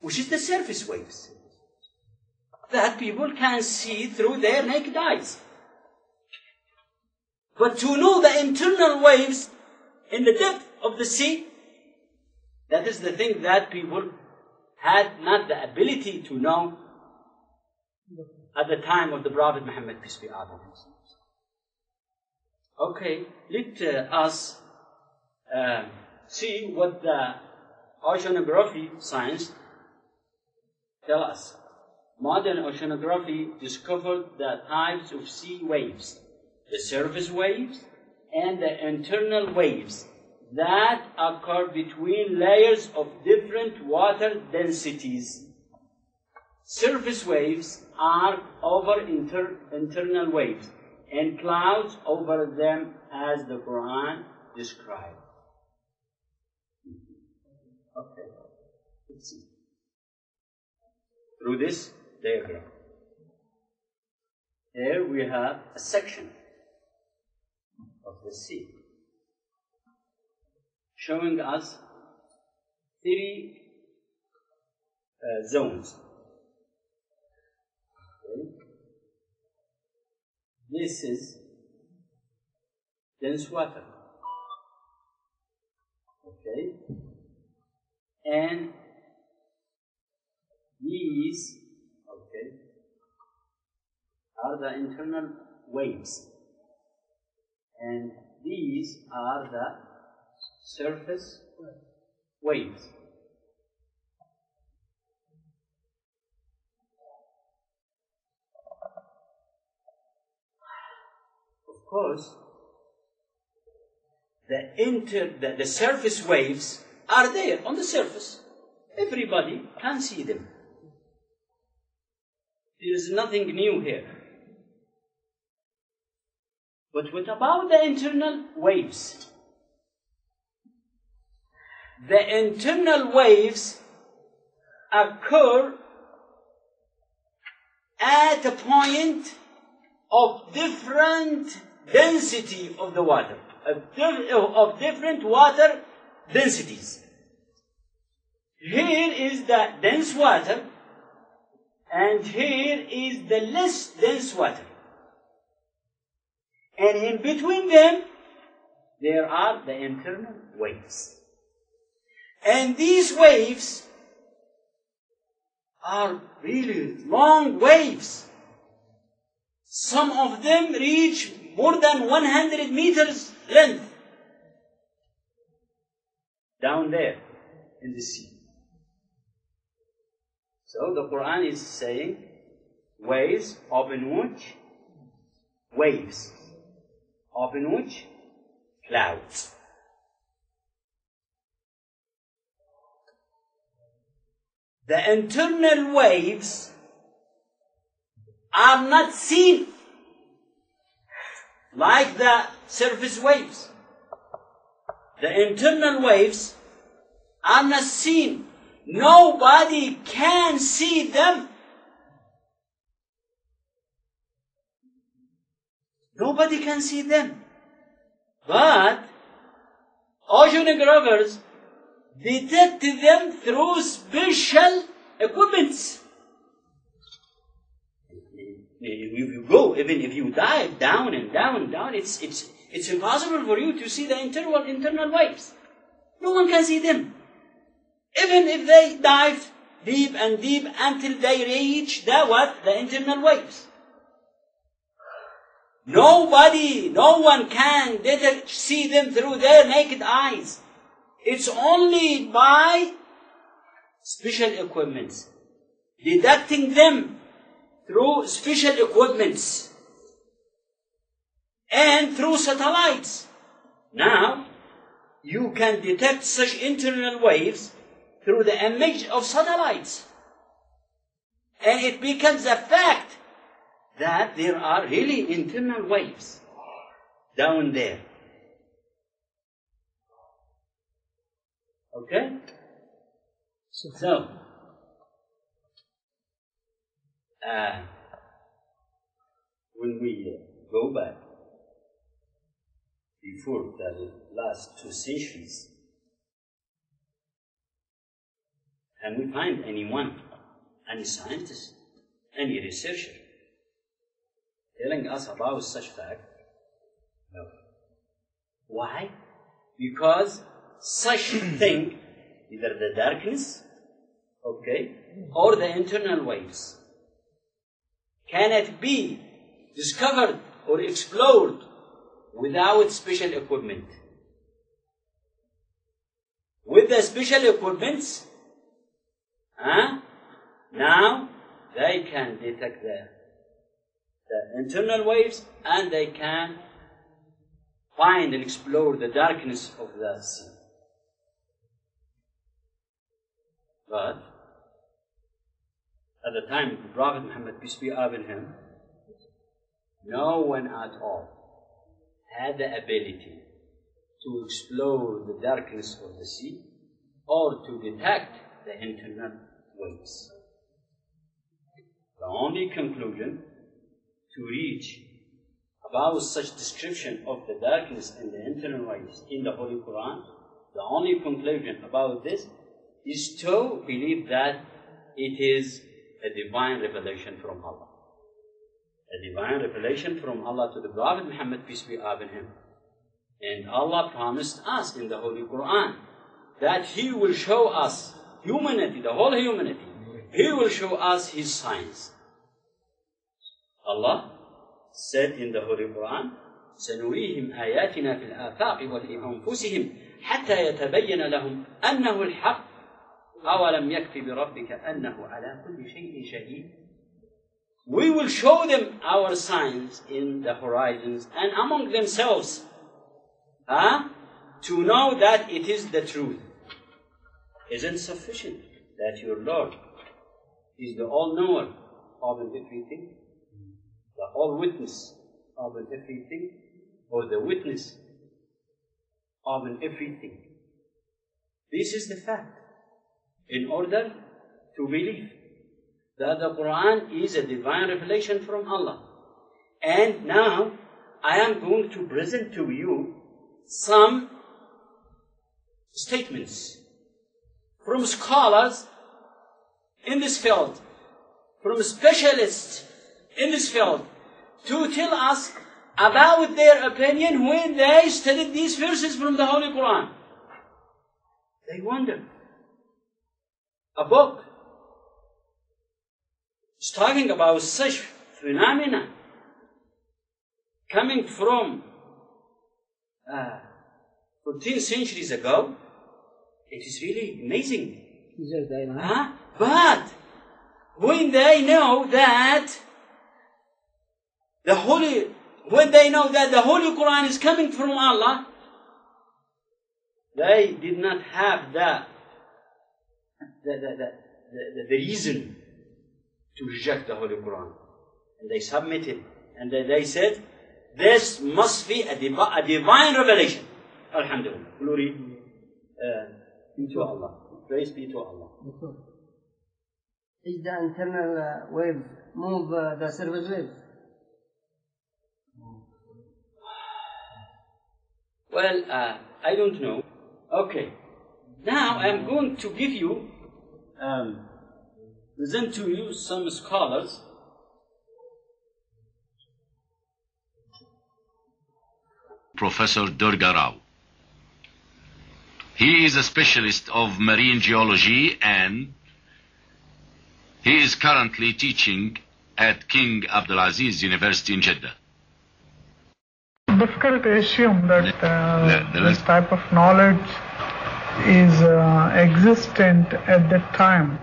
which is the surface waves that people can see through their naked eyes. But to know the internal waves in the depth of the sea, that is the thing that people had not the ability to know at the time of the Prophet Muhammad, peace be upon him. Okay, let us see what the oceanography science tell us. Modern oceanography discovered the types of sea waves, the surface waves and the internal waves that occur between layers of different water densities. Surface waves are over internal waves, and clouds over them, as the Quran described. Okay, let's see. Through this diagram, here we have a section of the sea, showing us three zones. Okay. This is dense water. Okay. And these, okay, are the internal waves. And these are the surface waves. Of course, the surface waves are there on the surface. Everybody can see them. There is nothing new here. But what about the internal waves? The internal waves occur at a point of different density of the water, of different water densities. Here is the dense water, and here is the less dense water. And in between them, there are the internal waves. And these waves are really long waves. Some of them reach more than 100 meters length down there in the sea. So the Quran is saying waves, open which? Waves. Open which? Clouds. The internal waves are not seen like the surface waves. The internal waves are not seen. Nobody can see them. Nobody can see them. But oceanographers detect them through special equipments. If you go, even if you dive down and down and down, it's impossible for you to see the internal waves. No one can see them. Even if they dive deep and deep until they reach the internal waves. No one can see them through their naked eyes. It's only by special equipment, detecting them through special equipments and through satellites. Now, you can detect such internal waves through the image of satellites. And it becomes a fact that there are really internal waves down there. Okay? So, when we go back before the last 2 centuries, Can we find anyone, any scientist, any researcher telling us about such fact? No. Why? Because such thing, either the darkness, okay, or the internal waves, cannot be discovered or explored without special equipment. With the special equipments, now they can detect the internal waves, and they can find and explore the darkness of the sea. But at the time of the Prophet Muhammad, peace be upon him, no one at all had the ability to explore the darkness of the sea or to detect the internal waves. The only conclusion to reach about such description of the darkness and the internal waves in the Holy Quran, the only conclusion about this is to believe that it is a divine revelation from Allah. A divine revelation from Allah to the Prophet Muhammad, peace be upon him. And Allah promised us in the Holy Quran that He will show us, humanity, the whole humanity, He will show us His signs. Allah said in the Holy Quran, سنريهم آياتنا في الآفاق وفي أنفسهم حتى يتبين لهم أنه الحق أولم يكفي بربك أنه على كل شيء شهيد. We will show them our signs in the horizons and among themselves, to know that it is the truth. Isn't sufficient that your Lord is the all-knower of everything, the all-witness of everything, or the witness of everything? This is the fact. In order to believe that the Quran is a divine revelation from Allah. And now I am going to present to you some statements from scholars in this field, from specialists in this field, to tell us about their opinion when they studied these verses from the Holy Quran. They wonder. A book is talking about such phenomena coming from 14 centuries ago. It is really amazing. But when they know that the Holy Quran is coming from Allah, they did not have the reason to reject the Holy Quran. And they submitted. And they said, this must be a divine revelation. Alhamdulillah. Glory be to Allah. Praise be to Allah. Is the internal waves move the surface waves? Well, I don't know. Okay. Now I am going to give you, present to you some scholars. Professor Yurjى. He is a specialist of marine geology and he is currently teaching at King Abdulaziz University in Jeddah. Difficult to assume that this type of knowledge is existent at that time,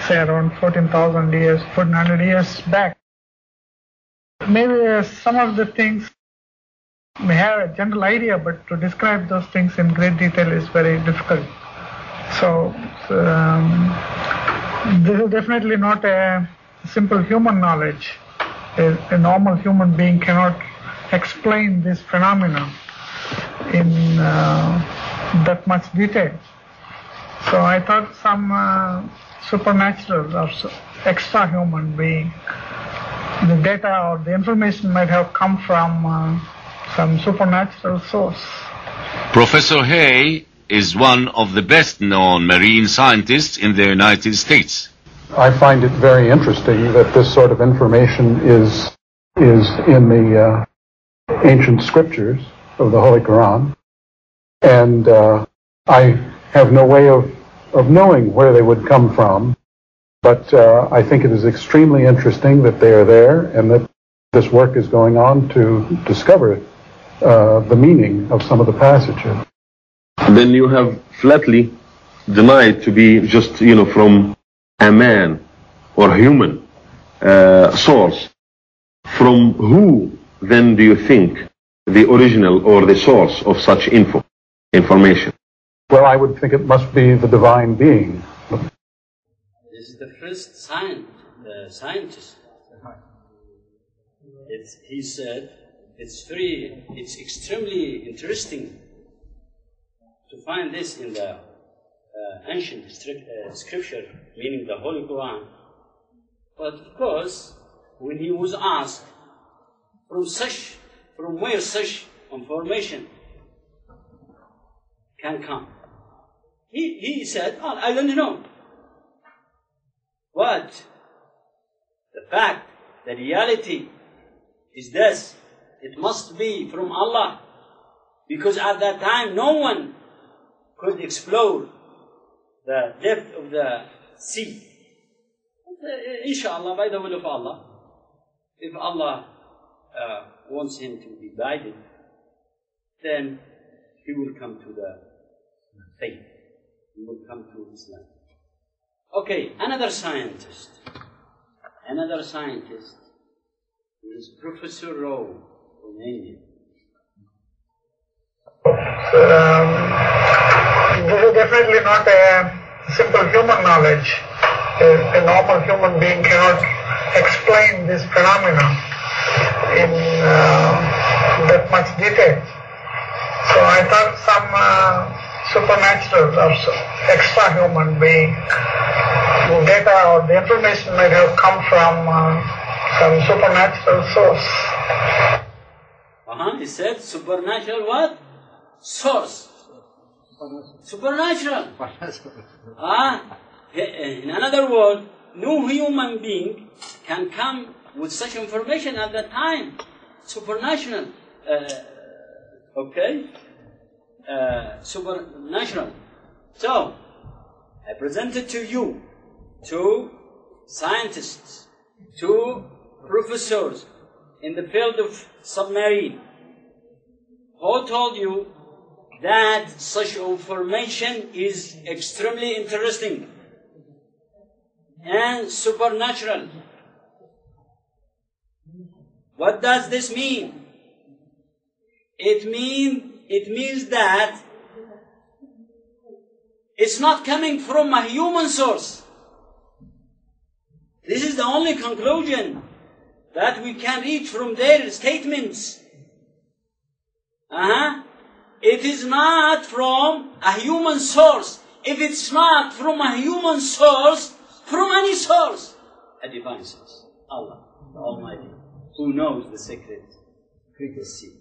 say around 1400 years back. Maybe some of the things may have a general idea, but to describe those things in great detail is very difficult. So this is definitely not a simple human knowledge. A normal human being cannot explain this phenomenon in that much detail. So I thought some supernatural or extra human being, the data or the information might have come from some supernatural source. Professor Hay is one of the best-known marine scientists in the United States. I find it very interesting that this sort of information is in the ancient scriptures of the Holy Quran, and I have no way of knowing where they would come from, but I think it is extremely interesting that they are there and that this work is going on to discover the meaning of some of the passages. Then you have flatly denied to be just, from a man or human source. From who then do you think the original or the source of such information? Well, I would think it must be the divine being. This is the first scientist. He said it's extremely interesting to find this in the ancient scripture, meaning the Holy Quran. But of course, when he was asked from where such information can come, he said, "Oh, I don't know." But the fact, the reality is this: it must be from Allah, because at that time no one could explore the depth of the sea. Inshallah, by the will of Allah, if Allah wants him to be guided, then he will come to the faith. He will come to Islam. Okay, another scientist is Professor Rowe from India. This is definitely not a simple human knowledge. A normal human being cannot explain this phenomena in that much detail. So I thought some supernatural or extra human being, the data or the information might have come from some supernatural source. He said supernatural what? Source. Supernatural. In another word, no human being can come with such information at that time. Supernatural. Supernatural. So, I presented to you two scientists, two professors in the field of submarine, who told you that such information is extremely interesting and supernatural. What does this mean? It means that it's not coming from a human source. This is the only conclusion that we can reach from their statements. It is not from a human source. If it's not from a human source, from any source, a divine source, Allah, the Almighty, who knows the secret, secret sea.